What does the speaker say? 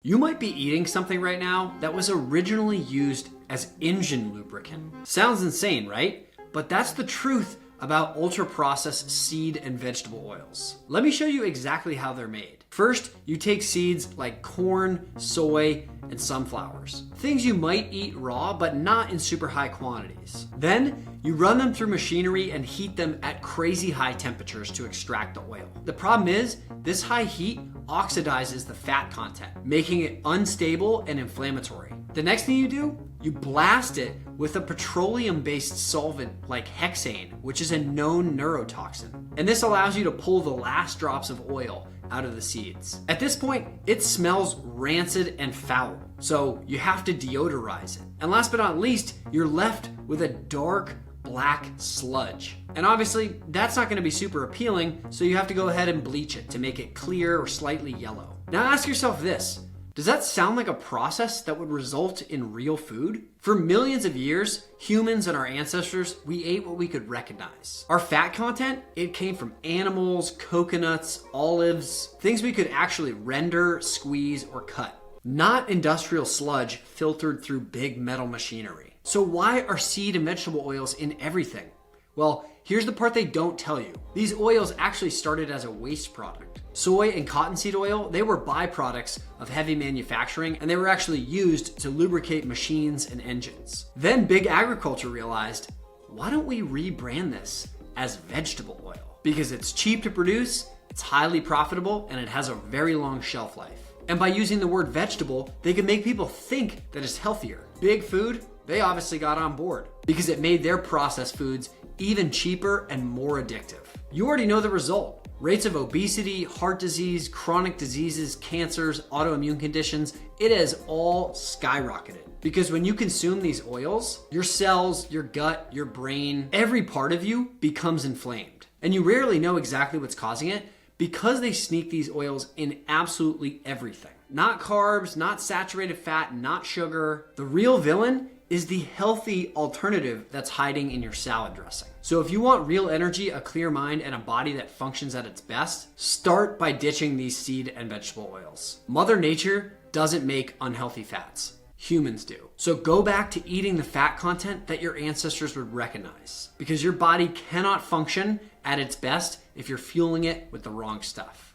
You might be eating something right now that was originally used as engine lubricant. Sounds insane, right? But that's the truth about ultra-processed seed and vegetable oils. Let me show you exactly how they're made. First, you take seeds like corn, soy, and sunflowers. Things you might eat raw, but not in super high quantities. Then, you run them through machinery and heat them at crazy high temperatures to extract the oil. The problem is, this high heat oxidizes the fat content, making it unstable and inflammatory. The next thing you do, you blast it with a petroleum-based solvent like hexane, which is a known neurotoxin. And this allows you to pull the last drops of oil out of the seeds. At this point, it smells rancid and foul, so you have to deodorize it. And last but not least, you're left with a dark, black sludge. And obviously, that's not gonna be super appealing, so you have to go ahead and bleach it to make it clear or slightly yellow. Now ask yourself this, does that sound like a process that would result in real food? For millions of years, humans and our ancestors, we ate what we could recognize. Our fat content, it came from animals, coconuts, olives, things we could actually render, squeeze, or cut. Not industrial sludge filtered through big metal machinery. So why are seed and vegetable oils in everything? Well, here's the part they don't tell you. These oils actually started as a waste product. Soy and cottonseed oil, they were byproducts of heavy manufacturing, and they were actually used to lubricate machines and engines. Then big agriculture realized, why don't we rebrand this as vegetable oil? Because it's cheap to produce, it's highly profitable, and it has a very long shelf life. And by using the word vegetable, they could make people think that it's healthier. Big food, they obviously got on board because it made their processed foods even cheaper and more addictive. You already know the result. Rates of obesity, heart disease, chronic diseases, cancers, autoimmune conditions, it has all skyrocketed. Because when you consume these oils, your cells, your gut, your brain, every part of you becomes inflamed. And you rarely know exactly what's causing it because they sneak these oils in absolutely everything. Not carbs, not saturated fat, not sugar. The real villain is the healthy alternative that's hiding in your salad dressing. So if you want real energy, a clear mind, and a body that functions at its best, start by ditching these seed and vegetable oils. Mother Nature doesn't make unhealthy fats. Humans do. So go back to eating the fat content that your ancestors would recognize, because your body cannot function at its best if you're fueling it with the wrong stuff.